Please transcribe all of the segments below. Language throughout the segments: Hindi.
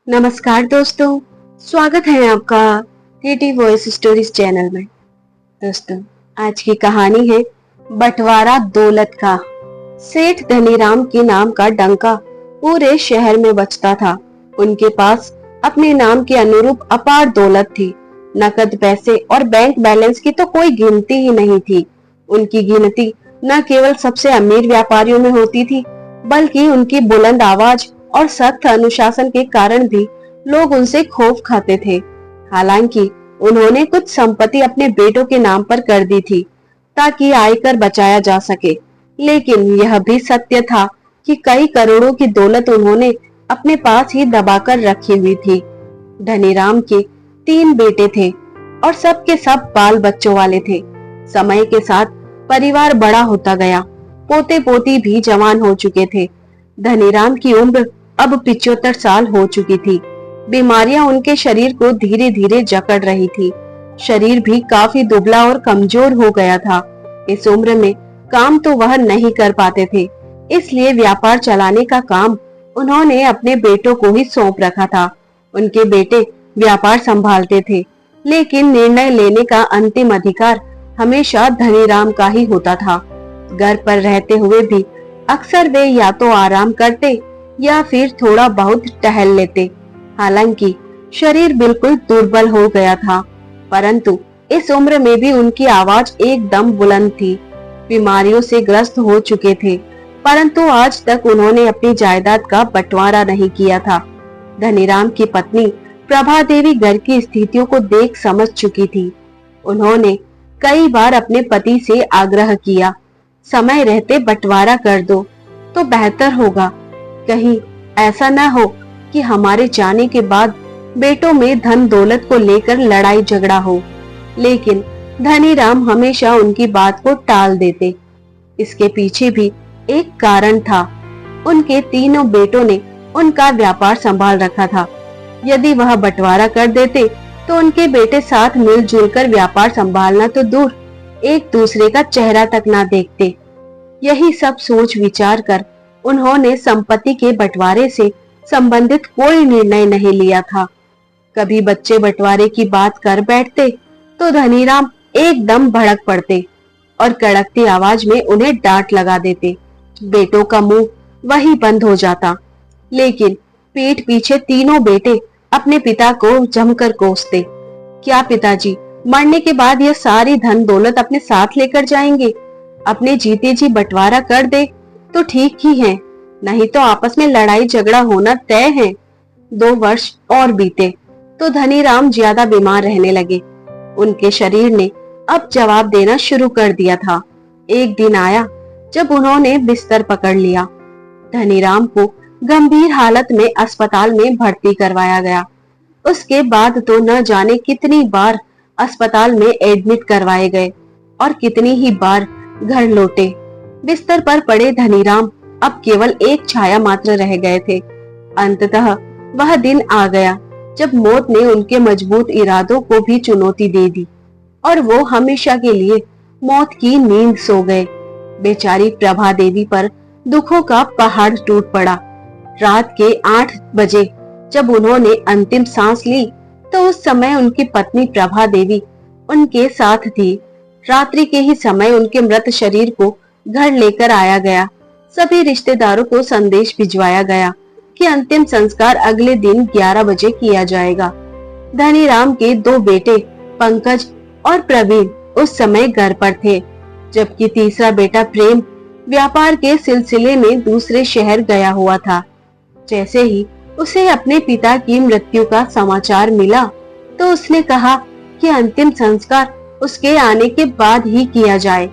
नमस्कार दोस्तों, स्वागत है आपका टीटी वॉइस स्टोरीज चैनल में। दोस्तों, आज की कहानी है बंटवारा दौलत का। सेठ धनीराम के नाम का डंका पूरे शहर में बजता था। उनके पास अपने नाम के अनुरूप अपार दौलत थी। नकद पैसे और बैंक बैलेंस की तो कोई गिनती ही नहीं थी। उनकी गिनती न केवल सबसे अमीर व्यापारियों में होती थी, बल्कि उनकी बुलंद आवाज और सख्त अनुशासन के कारण भी लोग उनसे खौफ खाते थे। हालांकि उन्होंने कुछ संपत्ति अपने बेटों के नाम पर कर दी थी ताकि आयकर बचाया जा सके, लेकिन यह भी सत्य था कि कई करोड़ों की दौलत उन्होंने अपने पास ही दबाकर रखी हुई थी। धनीराम के 3 बेटे थे और सबके सब बाल बच्चों वाले थे। समय के साथ परिवार बड़ा होता गया, पोते पोती भी जवान हो चुके थे। धनीराम की उम्र अब 75 साल हो चुकी थी। बीमारियां उनके शरीर को धीरे धीरे जकड़ रही थी। शरीर भी काफी दुबला और कमजोर हो गया था। इस उम्र में काम तो वह नहीं कर पाते थे, इसलिए व्यापार चलाने का काम उन्होंने अपने बेटों को ही सौंप रखा था। उनके बेटे व्यापार संभालते थे, लेकिन निर्णय लेने का अंतिम अधिकार हमेशा धनीराम का ही होता था। घर पर रहते हुए भी अक्सर वे या तो आराम करते या फिर थोड़ा बहुत टहल लेते। हालांकि शरीर बिल्कुल दुर्बल हो गया था, परंतु इस उम्र में भी उनकी आवाज एकदम बुलंद थी। बीमारियों से ग्रस्त हो चुके थे, परंतु आज तक उन्होंने अपनी जायदाद का बंटवारा नहीं किया था। धनीराम की पत्नी प्रभा देवी घर की स्थितियों को देख समझ चुकी थी। उन्होंने कई बार अपने पति से आग्रह किया, समय रहते बंटवारा कर दो तो बेहतर होगा। कहीं ऐसा न हो कि हमारे जाने के बाद बेटों में धन दौलत को लेकर लड़ाई झगड़ा हो। लेकिन धनीराम हमेशा उनकी बात को टाल देते। इसके पीछे भी एक कारण था। उनके तीनों बेटों ने उनका व्यापार संभाल रखा था। यदि वह बंटवारा कर देते तो उनके बेटे साथ मिलजुल कर व्यापार संभालना तो दूर, एक दूसरे का चेहरा तक ना देखते। यही सब सोच विचार कर उन्होंने संपत्ति के बंटवारे से संबंधित कोई निर्णय नहीं लिया था। कभी बच्चे बंटवारे की बात कर बैठते तो धनीराम एकदम भड़क पड़ते और कड़कती आवाज में उन्हें डांट लगा देते। बेटों का मुंह वही बंद हो जाता, लेकिन पीठ पीछे तीनों बेटे अपने पिता को जमकर कोसते। क्या पिताजी, मरने के बाद यह सारी धन दौलत अपने साथ लेकर जाएंगे? अपने जीते जी बंटवारा कर दे तो ठीक ही है, नहीं तो आपस में लड़ाई झगड़ा होना तय है। 2 वर्ष और बीते तो धनीराम ज्यादा बीमार रहने लगे। उनके शरीर ने अब जवाब देना शुरू कर दिया था। एक दिन आया जब उन्होंने बिस्तर पकड़ लिया। धनीराम को गंभीर हालत में अस्पताल में भर्ती करवाया गया। उसके बाद तो न जाने कितनी बार अस्पताल में एडमिट करवाए गए और कितनी ही बार घर लौटे। बिस्तर पर पड़े धनीराम अब केवल एक छाया मात्र रह गए थे। अंततः वह दिन आ गया जब मौत ने उनके मजबूत इरादों को भी चुनौती दे दी और वो हमेशा के लिए मौत की नींद सो गए। बेचारी प्रभा देवी पर दुखों का पहाड़ टूट पड़ा। रात के 8 बजे जब उन्होंने अंतिम सांस ली तो उस समय उनकी पत्नी प्रभा देवी उनके साथ थी। रात्रि के ही समय उनके मृत शरीर को घर लेकर आया गया। सभी रिश्तेदारों को संदेश भिजवाया गया कि अंतिम संस्कार अगले दिन 11 बजे किया जाएगा। धनीराम के 2 बेटे पंकज और प्रवीण उस समय घर पर थे, जबकि तीसरा बेटा प्रेम व्यापार के सिलसिले में दूसरे शहर गया हुआ था। जैसे ही उसे अपने पिता की मृत्यु का समाचार मिला तो उसने कहा कि अंतिम संस्कार उसके आने के बाद ही किया जाए।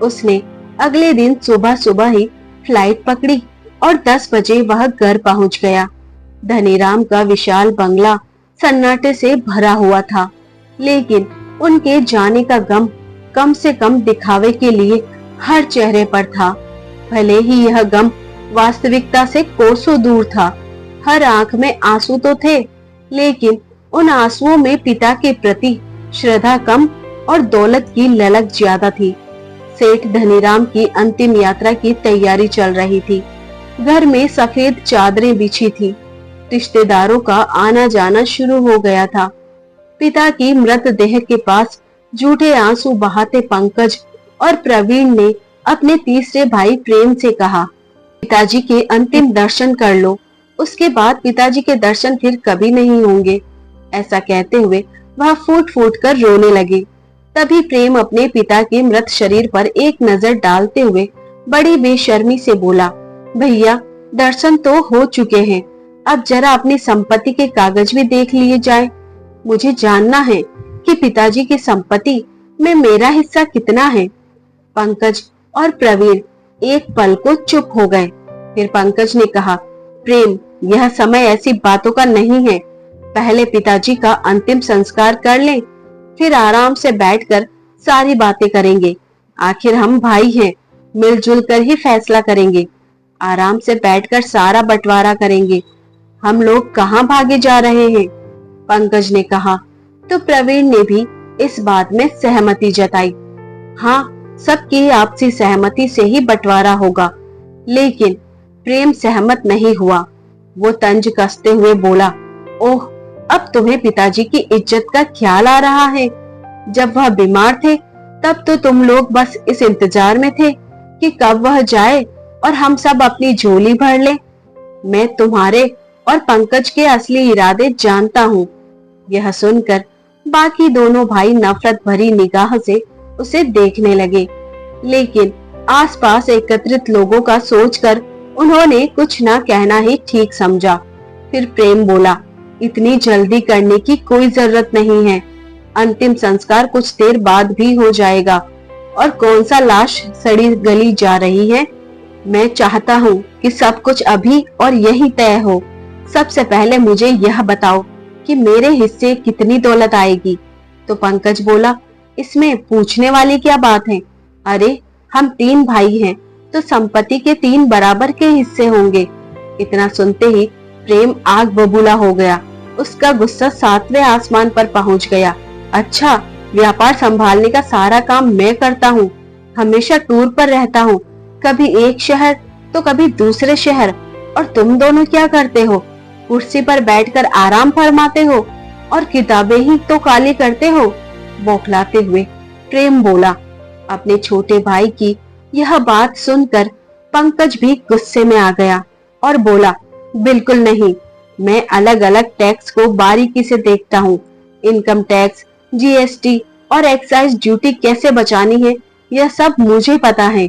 उसने अगले दिन सुबह सुबह ही फ्लाइट पकड़ी और 10 बजे वह घर पहुंच गया। धनीराम का विशाल बंगला सन्नाटे से भरा हुआ था, लेकिन उनके जाने का गम कम से कम दिखावे के लिए हर चेहरे पर था। भले ही यह गम वास्तविकता से कोसों दूर था। हर आंख में आंसू तो थे, लेकिन उन आंसुओं में पिता के प्रति श्रद्धा कम और दौलत की ललक ज्यादा थी। सेठ धनीराम की अंतिम यात्रा की तैयारी चल रही थी। घर में सफेद चादरें बिछी थी। रिश्तेदारों का आना जाना शुरू हो गया था। पिता की मृतदेह के पास झूठे आंसू बहाते पंकज और प्रवीण ने अपने तीसरे भाई प्रेम से कहा, पिताजी के अंतिम दर्शन कर लो, उसके बाद पिताजी के दर्शन फिर कभी नहीं होंगे। ऐसा कहते हुए वह फूट फूट कर रोने लगे। तभी प्रेम अपने पिता के मृत शरीर पर एक नजर डालते हुए बड़ी बेशर्मी से बोला, भैया दर्शन तो हो चुके हैं, अब जरा अपनी संपत्ति के कागज भी देख लिए जाए। मुझे जानना है कि पिताजी की संपत्ति में मेरा हिस्सा कितना है। पंकज और प्रवीण एक पल को चुप हो गए। फिर पंकज ने कहा, प्रेम, यह समय ऐसी बातों का नहीं है। पहले पिताजी का अंतिम संस्कार कर लें, फिर आराम से बैठकर सारी बातें करेंगे। आखिर हम भाई हैं, मिलजुल कर ही फैसला करेंगे। आराम से बैठकर सारा बंटवारा करेंगे। हम लोग कहाँ भागे जा रहे हैं? पंकज ने कहा। तो प्रवीण ने भी इस बात में सहमति जताई। हाँ, सबकी आपसी सहमति से ही बंटवारा होगा। लेकिन प्रेम सहमत नहीं हुआ। वो तंज कसते हुए बोला, ओह, अब तुम्हें पिताजी की इज्जत का ख्याल आ रहा है। जब वह बीमार थे तब तो तुम लोग बस इस इंतजार में थे कि कब वह जाए और हम सब अपनी झोली भर लें। मैं तुम्हारे और पंकज के असली इरादे जानता हूँ। यह सुनकर बाकी दोनों भाई नफरत भरी निगाह से उसे देखने लगे, लेकिन आसपास एकत्रित लोगों का सोचकर उन्होंने कुछ ना कहना ही ठीक समझा। फिर प्रेम बोला, इतनी जल्दी करने की कोई जरूरत नहीं है। अंतिम संस्कार कुछ देर बाद भी हो जाएगा। और कौन सा लाश सड़ी गली जा रही है? मैं चाहता हूँ कि सब कुछ अभी और यही तय हो। सबसे पहले मुझे यह बताओ कि मेरे हिस्से कितनी दौलत आएगी। तो पंकज बोला, इसमें पूछने वाली क्या बात है? अरे, हम 3 भाई हैं, तो संपत्ति के 3 बराबर के हिस्से होंगे। इतना सुनते ही प्रेम आग बबूला हो गया। उसका गुस्सा 7वें आसमान पर पहुंच गया। अच्छा, व्यापार संभालने का सारा काम मैं करता हूँ। हमेशा टूर पर रहता हूँ, कभी एक शहर तो कभी दूसरे शहर। और तुम दोनों क्या करते हो? कुर्सी पर बैठकर आराम फरमाते हो और किताबें ही तो काली करते हो। बौखलाते हुए प्रेम बोला। अपने छोटे भाई की यह बात सुनकर पंकज भी गुस्से में आ गया और बोला, बिल्कुल नहीं, मैं अलग अलग टैक्स को बारीकी से देखता हूँ। इनकम टैक्स, जीएसटी और एक्साइज ड्यूटी कैसे बचानी है, यह सब मुझे पता है।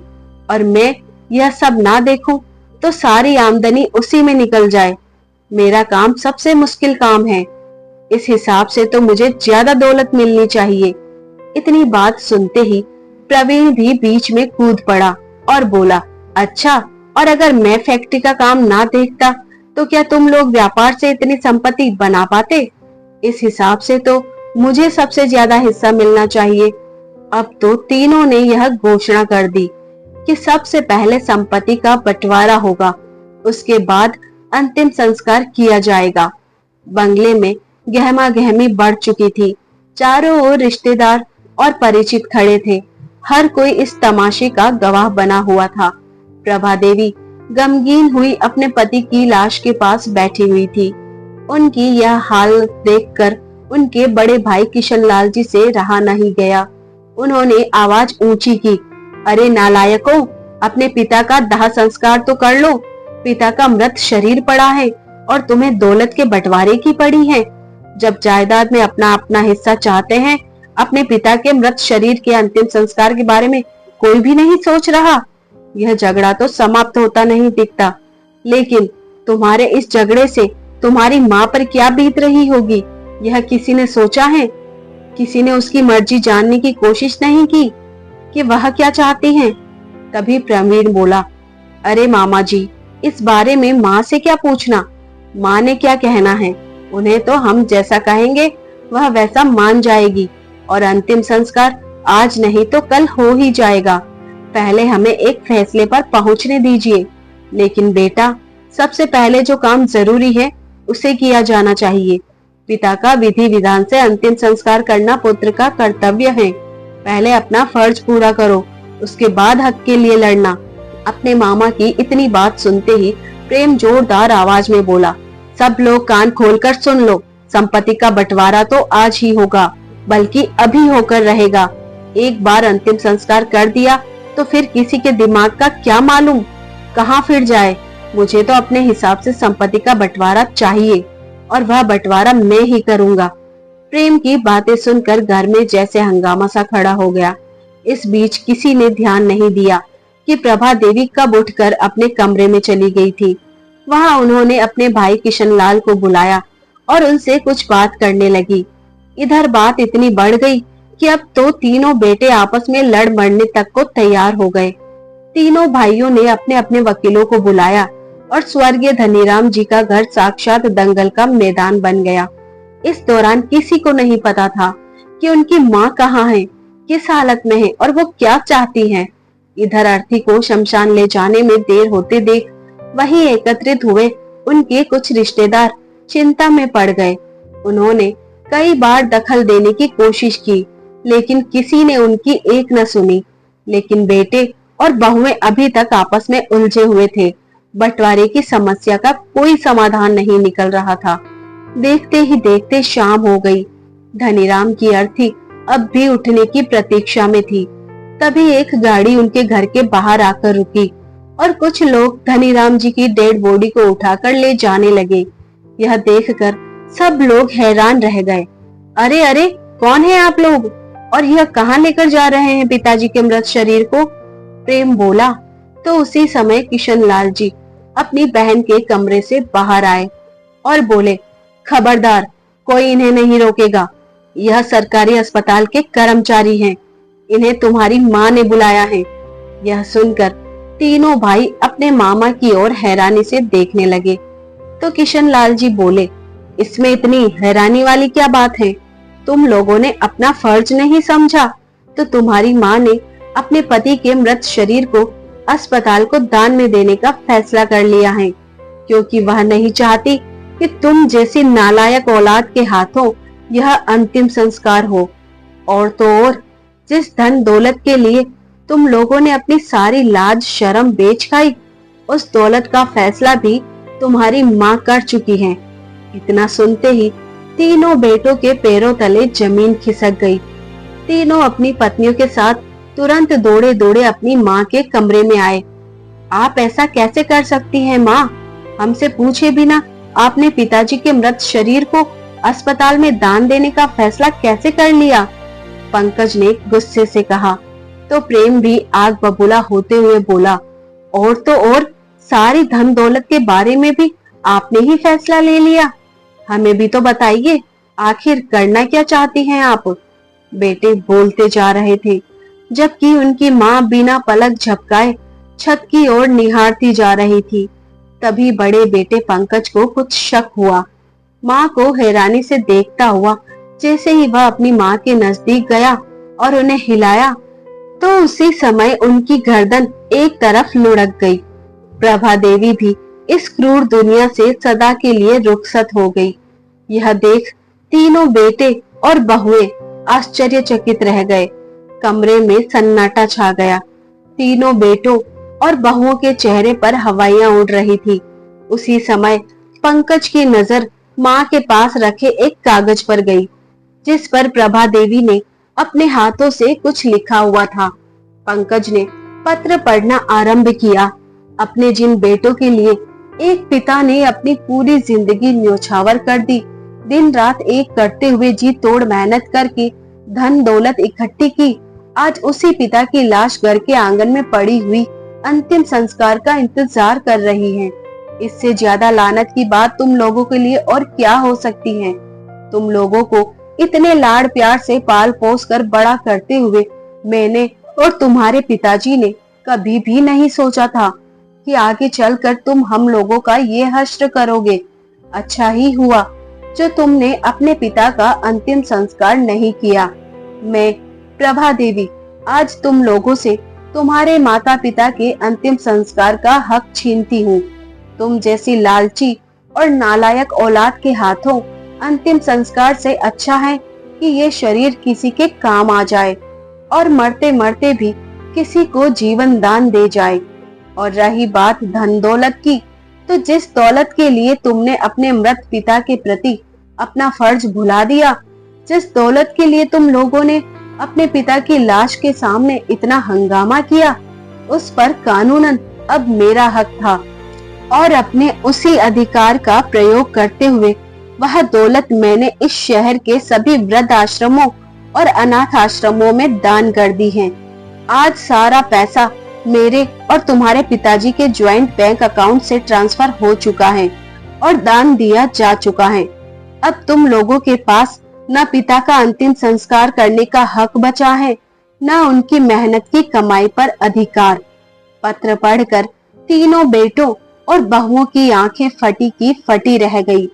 और मैं यह सब ना देखूं तो सारी आमदनी उसी में निकल जाए। मेरा काम सबसे मुश्किल काम है। इस हिसाब से तो मुझे ज्यादा दौलत मिलनी चाहिए। इतनी बात सुनते ही प्रवीण भी बीच में कूद पड़ा और बोला, अच्छा, और अगर मैं फैक्ट्री का काम ना देखता तो क्या तुम लोग व्यापार से इतनी संपत्ति बना पाते? इस हिसाब से तो मुझे सबसे ज्यादा हिस्सा मिलना चाहिए। अब तो तीनों ने यह घोषणा कर दी कि सबसे पहले संपत्ति का बंटवारा होगा, उसके बाद अंतिम संस्कार किया जाएगा। बंगले में गहमा गहमी बढ़ चुकी थी। चारों ओर रिश्तेदार और परिचित खड़े थे। हर कोई इस तमाशे का गवाह बना हुआ था। प्रभा देवी गमगीन हुई अपने पति की लाश के पास बैठी हुई थी। उनकी यह हाल देखकर उनके बड़े भाई किशनलाल जी से रहा नहीं गया। उन्होंने आवाज ऊंची की, अरे नालायकों, अपने पिता का दाह संस्कार तो कर लो। पिता का मृत शरीर पड़ा है और तुम्हें दौलत के बंटवारे की पड़ी है। जब जायदाद में अपना अपना हिस्सा चाहते हैं, अपने पिता के मृत शरीर के अंतिम संस्कार के बारे में कोई भी नहीं सोच रहा। यह झगड़ा तो समाप्त होता नहीं दिखता। लेकिन तुम्हारे इस झगड़े से तुम्हारी माँ पर क्या बीत रही होगी, यह किसी ने सोचा है? किसी ने उसकी मर्जी जानने की कोशिश नहीं की कि वह क्या चाहती हैं? तभी प्रवीण बोला, अरे मामा जी, इस बारे में माँ से क्या पूछना? माँ ने क्या कहना है? उन्हें तो हम जैसा कहेंगे वह वैसा मान जाएगी और अंतिम संस्कार आज नहीं तो कल हो ही जाएगा। पहले हमें एक फैसले पर पहुंचने दीजिए। लेकिन बेटा, सबसे पहले जो काम जरूरी है उसे किया जाना चाहिए। पिता का विधि विधान से अंतिम संस्कार करना पुत्र का कर्तव्य है। पहले अपना फर्ज पूरा करो, उसके बाद हक के लिए लड़ना। अपने मामा की इतनी बात सुनते ही प्रेम जोरदार आवाज में बोला, सब लोग कान खोलकर सुन लो, संपत्ति का बंटवारा तो आज ही होगा, बल्कि अभी होकर रहेगा। एक बार अंतिम संस्कार कर दिया तो फिर किसी के दिमाग का क्या मालूम कहाँ फिर जाए। मुझे तो अपने हिसाब से संपत्ति का बंटवारा चाहिए और वह बंटवारा मैं ही करूंगा। प्रेम की बातें सुनकर घर में जैसे हंगामा सा खड़ा हो गया। इस बीच किसी ने ध्यान नहीं दिया कि प्रभा देवी कब उठकर अपने कमरे में चली गई थी। वहां उन्होंने अपने भाई किशनलाल को बुलाया और उनसे कुछ बात करने लगी। इधर बात इतनी बढ़ गई कि अब तो तीनों बेटे आपस में लड़ मरने तक को तैयार हो गए। तीनों भाइयों ने अपने अपने वकीलों को बुलाया और स्वर्गीय धनीराम जी का घर साक्षात दंगल का मैदान बन गया। इस दौरान किसी को नहीं पता था कि उनकी माँ कहाँ है, किस हालत में है और वो क्या चाहती हैं। इधर अर्थी को शमशान ले जाने में देर होते देख वहीं एकत्रित हुए उनके कुछ रिश्तेदार चिंता में पड़ गए। उन्होंने कई बार दखल देने की कोशिश की, लेकिन किसी ने उनकी एक न सुनी। लेकिन बेटे और बहुएं अभी तक आपस में उलझे हुए थे। बंटवारे की समस्या का कोई समाधान नहीं निकल रहा था। देखते ही देखते शाम हो गई। धनीराम की अर्थी अब भी उठने की प्रतीक्षा में थी। तभी एक गाड़ी उनके घर के बाहर आकर रुकी और कुछ लोग धनीराम जी की डेड बॉडी को उठाकर ले जाने लगे। यह देखकर सब लोग हैरान रह गए। अरे अरे, कौन है आप लोग और यह कहाँ लेकर जा रहे हैं पिताजी के मृत शरीर को? प्रेम बोला तो उसी समय किशनलाल जी अपनी बहन के कमरे से बाहर आए और बोले, खबरदार, कोई इन्हें नहीं रोकेगा। यह सरकारी अस्पताल के कर्मचारी हैं। इन्हें तुम्हारी माँ ने बुलाया है। यह सुनकर तीनों भाई अपने मामा की ओर हैरानी से देखने लगे तो किशनलाल जी बोले, इसमें इतनी हैरानी वाली क्या बात है? तुम लोगों ने अपना फर्ज नहीं समझा तो तुम्हारी माँ ने अपने पति के मृत शरीर को अस्पताल को दान में देने का फैसला कर लिया है, क्योंकि वह नहीं चाहती कि तुम जैसी नालायक औलाद के हाथों यह अंतिम संस्कार हो। और तो और, जिस धन दौलत के लिए तुम लोगों ने अपनी सारी लाज शर्म बेच खाई, उस दौलत का फैसला भी तुम्हारी माँ कर चुकी है। इतना सुनते ही तीनों बेटों के पैरों तले जमीन खिसक गई। तीनों अपनी पत्नियों के साथ तुरंत दौड़े दौड़े अपनी माँ के कमरे में आए। आप ऐसा कैसे कर सकती हैं माँ? हमसे पूछे बिना आपने पिताजी के मृत शरीर को अस्पताल में दान देने का फैसला कैसे कर लिया? पंकज ने गुस्से से कहा तो प्रेम भी आग बबूला होते हुए बोला, और तो और, सारी धन दौलत के बारे में भी आपने ही फैसला ले लिया। हमें भी तो बताइए, आखिर करना क्या चाहती हैं आप? बेटे बोलते जा रहे थे, जबकि उनकी माँ बिना पलक झपकाए छत की ओर निहारती जा रही थी। तभी बड़े बेटे पंकज को कुछ शक हुआ। माँ को हैरानी से देखता हुआ जैसे ही वह अपनी माँ के नजदीक गया और उन्हें हिलाया, तो उसी समय उनकी गर्दन एक तरफ लुढ़क गई। प्रभा देवी भी इस क्रूर दुनिया से सदा के लिए रुखसत हो गई। यह देख तीनों बेटे और बहुएं आश्चर्यचकित रह गए। कमरे में सन्नाटा छा गया। तीनों बेटों और बहुओं के चेहरे पर हवाइयां उड़ रही थी। उसी समय पंकज की नजर माँ के पास रखे एक कागज पर गई, जिस पर प्रभा देवी ने अपने हाथों से कुछ लिखा हुआ था। पंकज ने पत्र पढ़ना आरंभ किया। अपने जिन बेटों के लिए एक पिता ने अपनी पूरी जिंदगी न्योछावर कर दी, दिन रात एक करते हुए जी तोड़ मेहनत करके धन दौलत इकट्ठी की, आज उसी पिता की लाश घर के आंगन में पड़ी हुई अंतिम संस्कार का इंतजार कर रही है। इससे ज्यादा लानत की बात तुम लोगों के लिए और क्या हो सकती है? तुम लोगों को इतने लाड़ प्यार से पाल पोस कर बड़ा करते हुए मैंने और तुम्हारे पिताजी ने कभी भी नहीं सोचा था कि आगे चलकर तुम हम लोगों का ये हश्र करोगे। अच्छा ही हुआ जो तुमने अपने पिता का अंतिम संस्कार नहीं किया। मैं प्रभा देवी आज तुम लोगों से तुम्हारे माता पिता के अंतिम संस्कार का हक छीनती हूँ। तुम जैसी लालची और नालायक औलाद के हाथों अंतिम संस्कार से अच्छा है कि ये शरीर किसी के काम आ जाए और मरते मरते भी किसी को जीवन दान दे जाए। और रही बात धन दौलत की, तो जिस दौलत के लिए तुमने अपने मृत पिता के प्रति अपना फर्ज भुला दिया, जिस दौलत के लिए तुम लोगों ने अपने पिता की लाश के सामने इतना हंगामा किया, उस पर कानूनन अब मेरा हक था और अपने उसी अधिकार का प्रयोग करते हुए वह दौलत मैंने इस शहर के सभी वृद्ध आश्रमों और अनाथ आश्रमों में दान कर दी है। आज सारा पैसा मेरे और तुम्हारे पिताजी के ज्वाइंट बैंक अकाउंट से ट्रांसफर हो चुका है और दान दिया जा चुका है। अब तुम लोगों के पास न पिता का अंतिम संस्कार करने का हक बचा है, न उनकी मेहनत की कमाई पर अधिकार। पत्र पढ़कर तीनों बेटों और बहुओं की आंखें फटी की फटी रह गई।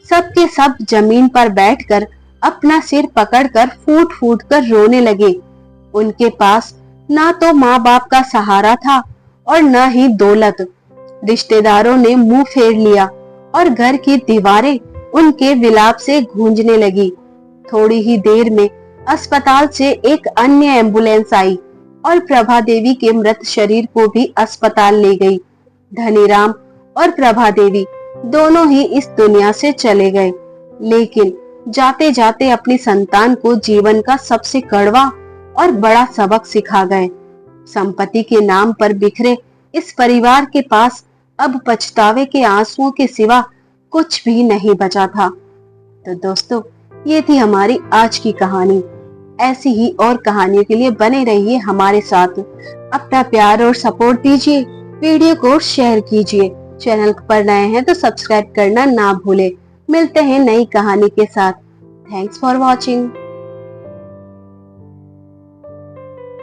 सब के सब जमीन पर बैठकर अपना सिर पकड़कर फूट फूट कर रोने लगे। उनके पास ना तो माँ बाप का सहारा था और न ही दौलत। रिश्तेदारों ने मुंह फेर लिया और घर की दीवारें उनके विलाप से गूंजने लगी। थोड़ी ही देर में अस्पताल से एक अन्य एम्बुलेंस आई और प्रभा देवी के मृत शरीर को भी अस्पताल ले गई। धनीराम और प्रभा देवी दोनों ही इस दुनिया से चले गए, लेकिन जाते जाते अपनी संतान को जीवन का सबसे कड़वा और बड़ा सबक सिखा गए। संपत्ति के नाम पर बिखरे इस परिवार के पास अब पछतावे के आंसुओं के सिवा कुछ भी नहीं बचा था। तो दोस्तों, ये थी हमारी आज की कहानी। ऐसी ही और कहानियों के लिए बने रहिए हमारे साथ। अपना प्यार और सपोर्ट दीजिए, वीडियो को शेयर कीजिए। चैनल पर नए हैं तो सब्सक्राइब करना ना भूले। मिलते हैं नई कहानी के साथ। Thanks for watching.